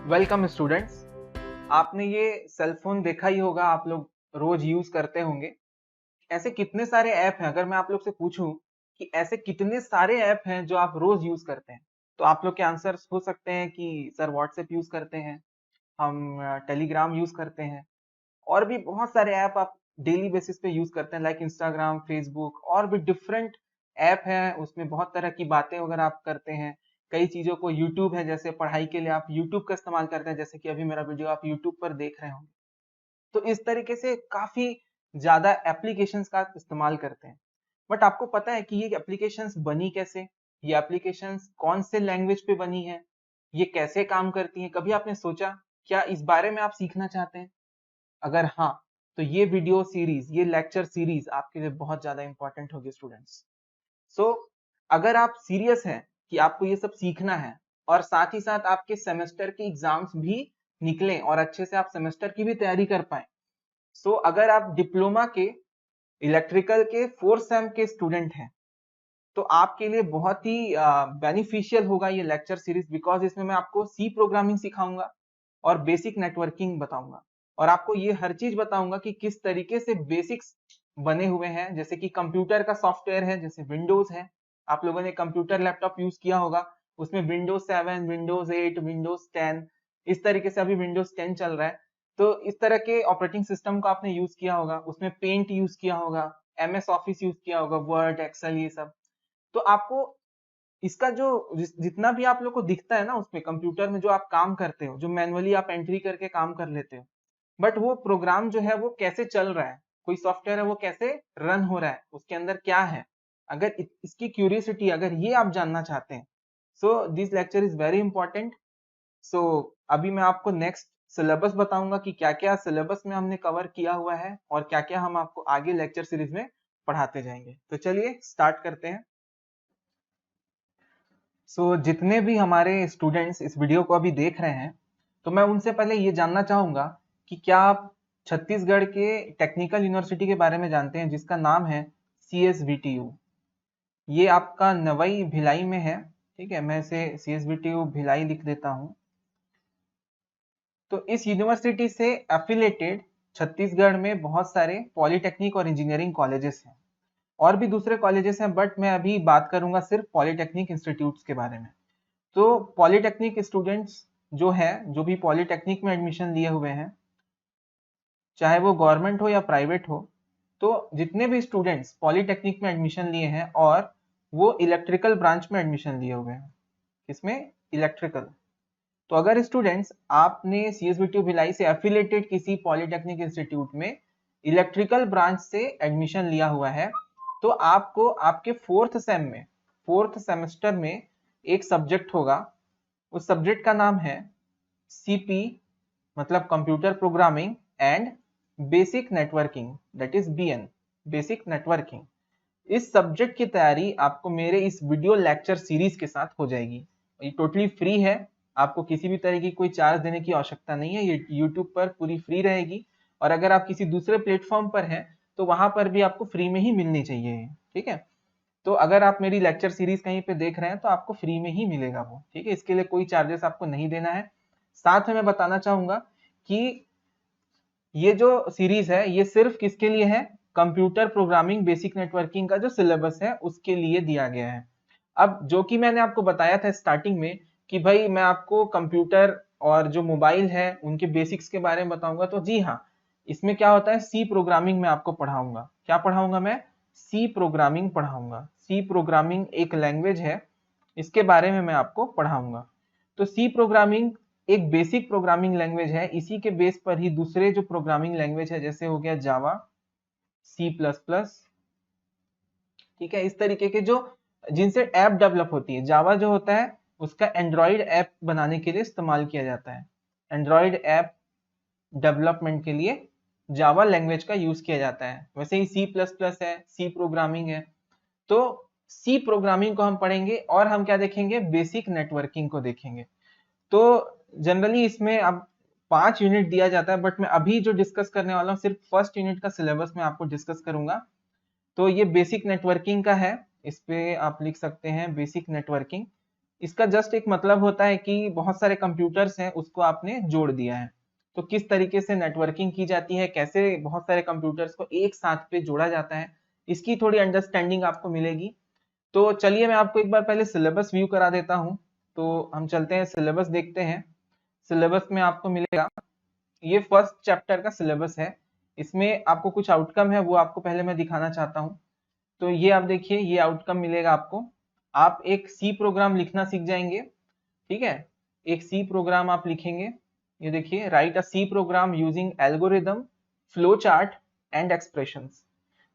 Welcome students. आपने ये cell phone देखा ही होगा, आप लोग रोज यूज करते होंगे। ऐसे कितने सारे ऐप हैं, अगर मैं आप लोग से पूछूं कि ऐसे कितने सारे ऐप हैं जो आप रोज यूज करते हैं, तो आप लोग के आंसर्स हो सकते हैं कि सर व्हाट्सएप यूज करते हैं, हम टेलीग्राम यूज करते हैं, और भी बहुत सारे ऐप आप डेली बेसिस पे यूज करते हैं, लाइक इंस्टाग्राम, फेसबुक, और भी डिफरेंट ऐप हैं। उसमें बहुत तरह की बातें वगैरह आप करते हैं। कई चीजों को, यूट्यूब है जैसे पढ़ाई के लिए आप यूट्यूब का इस्तेमाल करते हैं, जैसे कि अभी मेरा वीडियो आप यूट्यूब पर देख रहे होंगे। तो इस तरीके से काफी ज्यादा एप्लीकेशंस का इस्तेमाल करते हैं। बट आपको पता है कि ये एप्लीकेशंस बनी कैसे? ये एप्लीकेशंस कौन से लैंग्वेज पे बनी है? ये कैसे काम करती हैं? कभी आपने सोचा? क्या इस बारे में आप सीखना चाहते हैं? अगर हाँ, तो ये वीडियो सीरीज, ये लेक्चर सीरीज आपके लिए बहुत ज्यादा इंपॉर्टेंट होगी स्टूडेंट्स। सो अगर आप सीरियस हैं कि आपको ये सब सीखना है, और साथ ही साथ आपके सेमेस्टर के एग्जाम्स भी निकलें और अच्छे से आप सेमेस्टर की भी तैयारी कर पाए, सो अगर आप डिप्लोमा के इलेक्ट्रिकल के 4th सेम के स्टूडेंट हैं, तो आपके लिए बहुत ही बेनिफिशियल होगा ये लेक्चर सीरीज, बिकॉज इसमें मैं आपको सी प्रोग्रामिंग सिखाऊंगा और बेसिक नेटवर्किंग बताऊंगा, और आपको ये हर चीज बताऊंगा कि किस तरीके से बेसिक्स बने हुए हैं। जैसे कि कंप्यूटर का सॉफ्टवेयर है, जैसे विंडोज है, आप लोगों ने कंप्यूटर लैपटॉप यूज किया होगा, उसमें विंडोज 7, विंडोज 8, विंडोज 10, इस तरीके से अभी विंडोज 10 चल रहा है। तो इस तरह के ऑपरेटिंग सिस्टम को आपने यूज किया होगा, उसमें पेंट यूज किया होगा, एमएस ऑफिस यूज किया होगा, वर्ड, एक्सेल, ये सब। तो आपको इसका जो जितना भी आप लोग को दिखता है ना, उसमें कंप्यूटर में जो आप काम करते हो, जो मैनुअली आप एंट्री करके काम कर लेते हो, बट वो प्रोग्राम जो है वो कैसे चल रहा है, कोई सॉफ्टवेयर है वो कैसे रन हो रहा है, उसके अंदर क्या है, अगर इसकी क्यूरियोसिटी, अगर ये आप जानना चाहते हैं, so this lecture is very important. So अभी मैं आपको नेक्स्ट सिलेबस बताऊंगा कि क्या क्या सिलेबस में हमने कवर किया हुआ है और क्या क्या हम आपको आगे लेक्चर सीरीज में पढ़ाते जाएंगे। तो चलिए स्टार्ट करते हैं। जितने भी हमारे स्टूडेंट्स इस वीडियो को अभी देख रहे हैं, तो मैं उनसे पहले ये जानना चाहूंगा कि क्या आप छत्तीसगढ़ के टेक्निकल यूनिवर्सिटी के बारे में जानते हैं, जिसका नाम है CSVTU। ये आपका नवई भिलाई में है। ठीक है, मैं इसे CSVTU भिलाई लिख देता हूं। तो इस यूनिवर्सिटी से एफिलेटेड छत्तीसगढ़ में बहुत सारे पॉलिटेक्निक और इंजीनियरिंग कॉलेजेस हैं, और भी दूसरे कॉलेजेस हैं, बट मैं अभी बात करूंगा सिर्फ पॉलिटेक्निक इंस्टीट्यूट्स के बारे में। तो पॉलिटेक्निक स्टूडेंट्स जो है, जो भी पॉलिटेक्निक में एडमिशन लिए हुए हैं, चाहे वो गवर्नमेंट हो या प्राइवेट हो, तो जितने भी स्टूडेंट्स पॉलिटेक्निक में एडमिशन लिए हैं और वो इलेक्ट्रिकल ब्रांच में एडमिशन लिए हुए हैं, इसमें इलेक्ट्रिकल, तो अगर स्टूडेंट्स आपने CSVTU भिलाई से एफिलेटेड किसी पॉलिटेक्निक इंस्टीट्यूट में इलेक्ट्रिकल ब्रांच से एडमिशन लिया हुआ है, तो आपको आपके 4th सेम में, 4th सेमेस्टर में एक सब्जेक्ट होगा। उस सब्जेक्ट का नाम है CP, मतलब computer programming and basic networking, that is BN, basic networking. इस सब्जेक्ट की तैयारी आपको मेरे इस वीडियो लेक्चर सीरीज के साथ हो जाएगी। ये टोटली फ्री है, आपको किसी भी तरह की कोई चार्ज देने की आवश्यकता नहीं है, ये यूट्यूब पर पूरी फ्री रहेगी, और अगर आप किसी दूसरे प्लेटफॉर्म पर हैं तो वहां पर भी आपको फ्री में ही मिलनी चाहिए। ठीक है, तो अगर आप मेरी लेक्चर सीरीज कहीं पे देख रहे हैं तो आपको फ्री में ही मिलेगा वो। ठीक है, इसके लिए कोई चार्जेस आपको नहीं देना है। साथ में मैं बताना चाहूंगा कि ये जो सीरीज है ये सिर्फ किसके लिए है? कंप्यूटर प्रोग्रामिंग बेसिक नेटवर्किंग का जो सिलेबस है उसके लिए दिया गया है। अब जो कि मैंने आपको बताया था स्टार्टिंग में कि भाई मैं आपको कंप्यूटर और जो मोबाइल है उनके बेसिक्स के बारे में बताऊंगा, तो जी हाँ, इसमें क्या होता है, सी प्रोग्रामिंग में आपको पढ़ाऊंगा। क्या पढ़ाऊंगा मैं? सी प्रोग्रामिंग पढ़ाऊंगा। सी प्रोग्रामिंग एक लैंग्वेज है, इसके बारे में मैं आपको पढ़ाऊंगा। तो सी प्रोग्रामिंग एक बेसिक प्रोग्रामिंग लैंग्वेज है, इसी के बेस पर ही दूसरे जो प्रोग्रामिंग लैंग्वेज है, जैसे हो गया जावा, C++, ठीक है, इस तरीके के जो जिनसे ऐप डेवलप होती है। जावा जो होता है उसका एंड्रॉइड ऐप बनाने के लिए इस्तेमाल किया जाता है, एंड्रॉइड ऐप डेवलपमेंट के लिए जावा लैंग्वेज का यूज किया जाता है। वैसे ही C++ है, सी प्रोग्रामिंग है। तो सी प्रोग्रामिंग को हम पढ़ेंगे, और हम क्या देखेंगे? बेसिक नेटवर्किंग को देखेंगे। तो जनरली इसमें अब 5 यूनिट दिया जाता है, बट मैं अभी जो डिस्कस करने वाला हूँ सिर्फ फर्स्ट यूनिट का सिलेबस मैं आपको डिस्कस करूंगा। तो ये बेसिक नेटवर्किंग का है, इस पे आप लिख सकते हैं बेसिक नेटवर्किंग। इसका जस्ट एक मतलब होता है कि बहुत सारे कंप्यूटर्स हैं उसको आपने जोड़ दिया है। तो किस तरीके से नेटवर्किंग की जाती है, कैसे बहुत सारे कंप्यूटर्स को एक साथ पे जोड़ा जाता है, इसकी थोड़ी अंडरस्टैंडिंग आपको मिलेगी। तो चलिए मैं आपको एक बार पहले सिलेबस व्यू करा देता हूँ। तो हम चलते हैं सिलेबस देखते हैं। सिलेबस में आपको मिलेगा, ये फर्स्ट चैप्टर का सिलेबस है। इसमें आपको कुछ आउटकम है वो आपको पहले मैं दिखाना चाहता हूँ। तो ये आप देखिए, ये आउटकम मिलेगा आपको। आप एक सी प्रोग्राम लिखना सीख जाएंगे। ठीक है, एक सी प्रोग्राम आप लिखेंगे। ये देखिए, write a C program using algorithm, flow chart and expressions.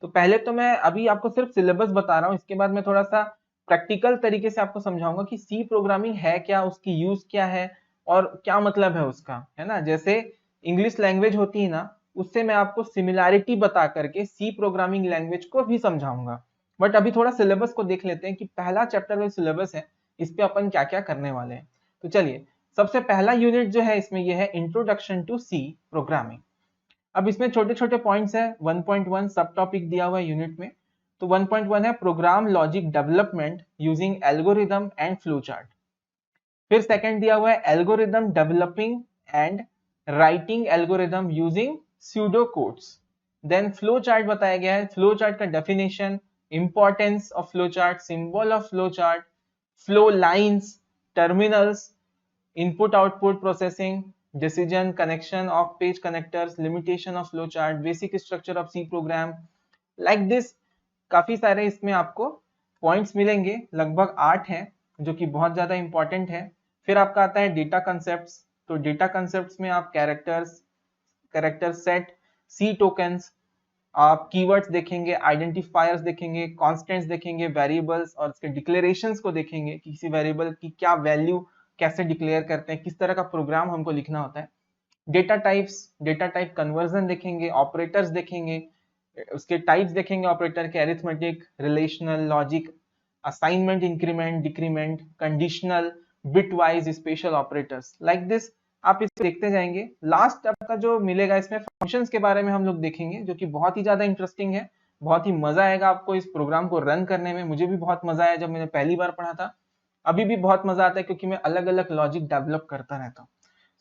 तो पहले तो मैं अभी आपको सिर्फ सिलेबस बता रहा हूँ, इसके बाद मैं थोड़ा सा प्रैक्टिकल तरीके से आपको समझाऊंगा कि सी प्रोग्रामिंग है क्या, उसकी यूज क्या है और क्या मतलब है उसका, है ना। जैसे इंग्लिश लैंग्वेज होती है ना, उससे मैं आपको सिमिलैरिटी बता करके सी प्रोग्रामिंग लैंग्वेज को भी समझाऊंगा। बट अभी थोड़ा सिलेबस को देख लेते हैं कि पहला चैप्टर का सिलेबस है, इस पे अपन क्या क्या करने वाले हैं। तो चलिए, सबसे पहला यूनिट जो है इसमें यह है इंट्रोडक्शन टू सी प्रोग्रामिंग। अब इसमें छोटे छोटे पॉइंट्स है। 1.1 सब टॉपिक दिया हुआ है यूनिट में। तो 1.1 है program logic development using algorithm and flow chart. फिर सेकंड दिया हुआ है algorithm developing and writing algorithm using pseudo codes. Then flow chart बताया गया है, फ्लो चार्ट का definition, importance of flow chart, symbol of flow chart, flow lines, terminals, input output processing, decision, connection of page connectors, limitation of flow chart, basic structure of C program, like this. काफी सारे इसमें आपको points मिलेंगे, लगभग 8 हैं जो कि बहुत ज्यादा इंपॉर्टेंट है। फिर आपका आता है डेटा कंसेप्ट। तो डेटा कंसेप्ट में आप कैरेक्टर्स, कैरेक्टर सेट, सी टोकन्स, आप कीवर्ड्स देखेंगे, आइडेंटिफायर्स देखेंगे, कॉन्स्टेंट्स देखेंगे, वेरिएबल्स और उसके डिक्लेरेशंस को देखेंगे, किसी वेरिएबल की क्या वैल्यू कैसे डिक्लेयर करते हैं, किस तरह का प्रोग्राम हमको लिखना होता है। Data types, data type conversion देखेंगे, ऑपरेटर्स देखेंगे, उसके टाइप्स देखेंगे ऑपरेटर के, arithmetic, relational, logic, assignment, increment, decrement, conditional, bitwise, special operators, like this. आप इसे देखते जाएंगे। लास्ट आपका जो मिलेगा इसमें फंक्शंस के बारे में हम लोग देखेंगे, जो कि बहुत ही ज्यादा इंटरेस्टिंग है। बहुत ही मजा आएगा आपको इस प्रोग्राम को रन करने में। मुझे भी बहुत मजा आया जब मैंने पहली बार पढ़ा था, अभी भी बहुत मजा आता है क्योंकि मैं अलग अलग लॉजिक डेवलप करता रहता हूँ।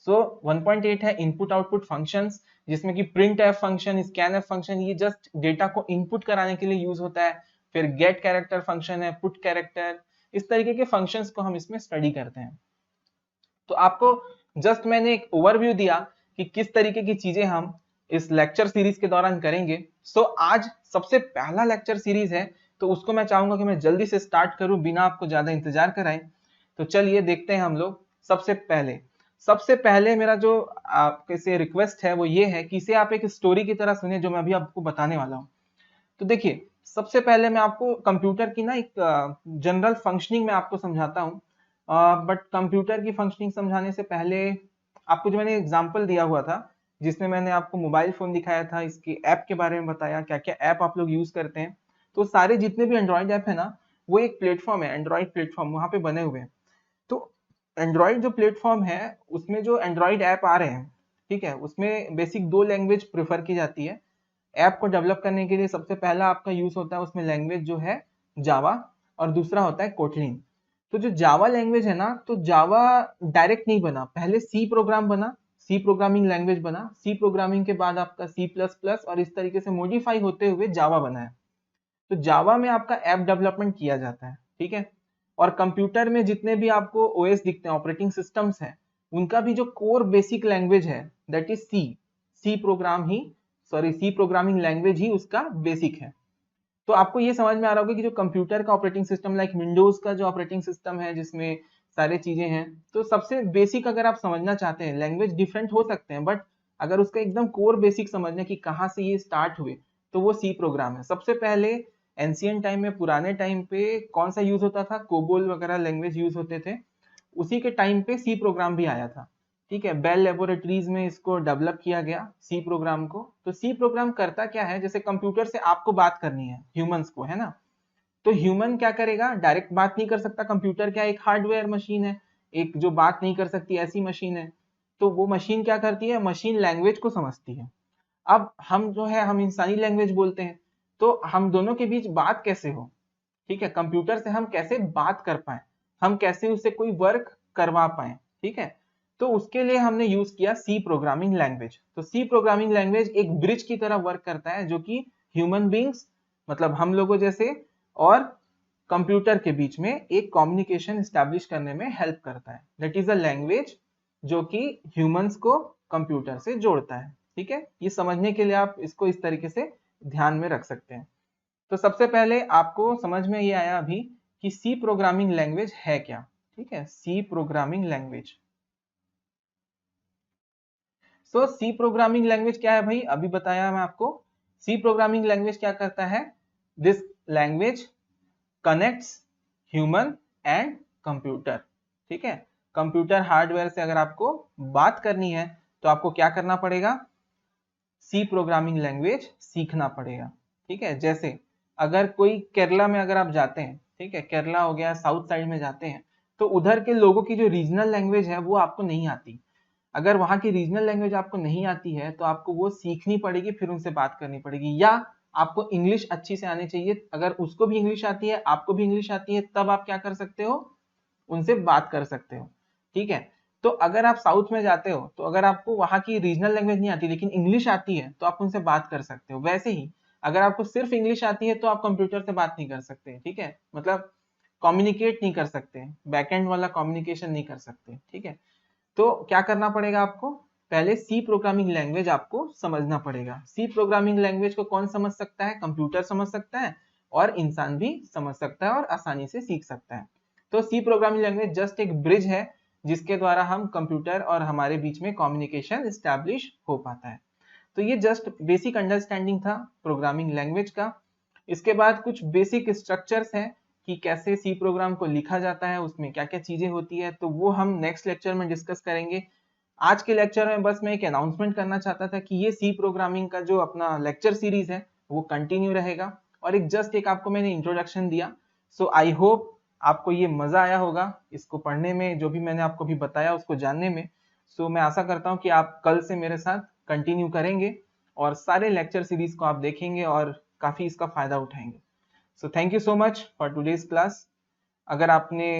सो 1.8 है इनपुट आउटपुट फंक्शंस, जिसमें कि print F function, scan F function, ये जस्ट डेटा को इनपुट कराने के लिए यूज होता है। फिर गेट कैरेक्टर फंक्शन है, पुट कैरेक्टर, इस तरीके के फंक्शंस को हम इसमें स्टडी करते हैं। तो आपको जस्ट मैंने एक ओवरव्यू दिया कि किस तरीके की चीजें हम इस लेक्चर सीरीज के दौरान करेंगे। सो आज सबसे पहला लेक्चर सीरीज है, तो उसको मैं चाहूंगा कि मैं जल्दी से स्टार्ट करूं बिना आपको ज्यादा इंतजार कराए। तो चलिए देखते हैं हम लोग। सबसे पहले मेरा जो आपके से रिक्वेस्ट है वो ये है कि इसे आप एक स्टोरी की तरह सुनिए जो मैं अभी आपको बताने वाला हूँ। तो देखिए, सबसे पहले मैं आपको कंप्यूटर की ना एक जनरल फंक्शनिंग में आपको समझाता हूँ। बट कंप्यूटर की फंक्शनिंग समझाने से पहले आपको जो मैंने एग्जांपल दिया हुआ था, जिसमें मैंने आपको मोबाइल फोन दिखाया था, इसके ऐप के बारे में बताया क्या क्या ऐप आप लोग यूज करते हैं। तो सारे जितने भी एंड्रॉइड ऐप है ना, वो एक प्लेटफॉर्म है, एंड्रॉइड प्लेटफॉर्म, वहां पे बने हुए हैं। तो एंड्रॉइड जो प्लेटफॉर्म है उसमें जो एंड्रॉइड ऐप आ रहे हैं, ठीक है, उसमें बेसिक 2 लैंग्वेज प्रेफर की जाती है। ऐप को डेवलप करने के लिए सबसे पहला आपका यूज होता है उसमें लैंग्वेज जो है जावा, और दूसरा होता है कोटलिन। तो जो जावा लैंग्वेज है ना, तो जावा डायरेक्ट नहीं बना, पहले सी प्रोग्राम बना, सी प्रोग्रामिंग लैंग्वेज बना, सी प्रोग्रामिंग के बाद आपका सी प्लस प्लस, और इस तरीके से मॉडिफाई होते हुए जावा बना है। तो जावा में आपका ऐप डेवलपमेंट किया जाता है, ठीक है। और कंप्यूटर में जितने भी आपको ओएस दिखते हैं, ऑपरेटिंग सिस्टम्स हैं, उनका भी जो कोर बेसिक लैंग्वेज है that is C. C program ही, सॉरी, सी प्रोग्रामिंग लैंग्वेज ही उसका बेसिक है। तो आपको ये समझ में आ रहा होगा कि जो कंप्यूटर का ऑपरेटिंग सिस्टम, लाइक विंडोज का जो ऑपरेटिंग सिस्टम है जिसमें सारे चीजें हैं, तो सबसे बेसिक अगर आप समझना चाहते हैं, लैंग्वेज डिफरेंट हो सकते हैं बट अगर उसका एकदम कोर बेसिक समझना कि कहाँ से ये स्टार्ट हुए, तो वो सी प्रोग्राम है। सबसे पहले एंशियंट टाइम में, पुराने टाइम पे कौन सा यूज होता था, कोबोल वगैरह लैंग्वेज यूज होते थे। उसी के टाइम पे सी प्रोग्राम भी आया था, ठीक है। बेल लेबोरेटरीज में इसको डेवलप किया गया सी प्रोग्राम को। तो सी प्रोग्राम करता क्या है, जैसे कंप्यूटर से आपको बात करनी है, ह्यूमंस को, है ना। तो ह्यूमन क्या करेगा, डायरेक्ट बात नहीं कर सकता। कंप्यूटर क्या एक हार्डवेयर मशीन है, एक जो बात नहीं कर सकती ऐसी मशीन है। तो वो मशीन क्या करती है, मशीन लैंग्वेज को समझती है। अब हम जो है, हम इंसानी लैंग्वेज बोलते हैं, तो हम दोनों के बीच बात कैसे हो, ठीक है, कंप्यूटर से हम कैसे बात कर पाए, हम कैसे उससे कोई वर्क करवा पाए, ठीक है। तो उसके लिए हमने यूज किया सी प्रोग्रामिंग लैंग्वेज। तो सी प्रोग्रामिंग लैंग्वेज एक ब्रिज की तरह वर्क करता है, जो कि ह्यूमन बींग्स मतलब हम लोगों जैसे और कंप्यूटर के बीच में एक कम्युनिकेशन स्टैब्लिश करने में हेल्प करता है। दैट इज अ लैंग्वेज जो कि ह्यूमंस को कंप्यूटर से जोड़ता है, ठीक है। ये समझने के लिए आप इसको इस तरीके से ध्यान में रख सकते हैं। तो सबसे पहले आपको समझ में ये आया अभी कि सी प्रोग्रामिंग लैंग्वेज है क्या, ठीक है। सी प्रोग्रामिंग लैंग्वेज, सो सी प्रोग्रामिंग लैंग्वेज क्या है भाई, अभी बताया मैं आपको। सी प्रोग्रामिंग लैंग्वेज क्या करता है, this language connects human and computer, ठीक है। कंप्यूटर हार्डवेयर से अगर आपको बात करनी है तो आपको क्या करना पड़ेगा, सी प्रोग्रामिंग लैंग्वेज सीखना पड़ेगा, ठीक है। जैसे अगर कोई केरला में अगर आप जाते हैं, ठीक है, केरला हो गया, साउथ साइड में जाते हैं, तो उधर के लोगों की जो रीजनल लैंग्वेज है वो आपको नहीं आती। अगर वहां की रीजनल लैंग्वेज आपको नहीं आती है तो आपको वो सीखनी पड़ेगी, फिर उनसे बात करनी पड़ेगी। या आपको इंग्लिश अच्छी से आनी चाहिए, अगर उसको भी इंग्लिश आती है आपको भी इंग्लिश आती है, तब आप क्या कर सकते हो, उनसे बात कर सकते हो, ठीक है। तो अगर आप साउथ में जाते हो तो अगर आपको वहां की रीजनल लैंग्वेज नहीं आती लेकिन इंग्लिश आती है तो आप उनसे बात कर सकते हो। वैसे ही अगर आपको सिर्फ इंग्लिश आती है तो आप कंप्यूटर से बात नहीं कर सकते, ठीक है, मतलब कम्युनिकेट नहीं कर सकते, बैकएंड वाला कम्युनिकेशन नहीं कर सकते, ठीक है। तो क्या करना पड़ेगा आपको, पहले सी प्रोग्रामिंग लैंग्वेज आपको समझना पड़ेगा। सी प्रोग्रामिंग लैंग्वेज को कौन समझ सकता है, कंप्यूटर समझ सकता है और इंसान भी समझ सकता है और आसानी से सीख सकता है। तो सी प्रोग्रामिंग लैंग्वेज जस्ट एक ब्रिज है जिसके द्वारा हम कंप्यूटर और हमारे बीच में कम्युनिकेशन स्टैब्लिश हो पाता है। तो ये जस्ट बेसिक अंडरस्टैंडिंग था प्रोग्रामिंग लैंग्वेज का। इसके बाद कुछ बेसिक स्ट्रक्चर्स हैं कि कैसे सी प्रोग्राम को लिखा जाता है, उसमें क्या क्या चीजें होती है, तो वो हम नेक्स्ट लेक्चर में डिस्कस करेंगे। आज के लेक्चर में बस मैं एक अनाउंसमेंट करना चाहता था कि ये सी प्रोग्रामिंग का जो अपना लेक्चर सीरीज है वो कंटिन्यू रहेगा, और एक जस्ट एक आपको मैंने इंट्रोडक्शन दिया। सो आई होप आपको ये मजा आया होगा इसको पढ़ने में, जो भी मैंने आपको भी बताया उसको जानने में। सो मैं आशा करता हूँ कि आप कल से मेरे साथ कंटिन्यू करेंगे और सारे लेक्चर सीरीज को आप देखेंगे और काफी इसका फायदा उठाएंगे। So thank you so much for today's class. अगर आपने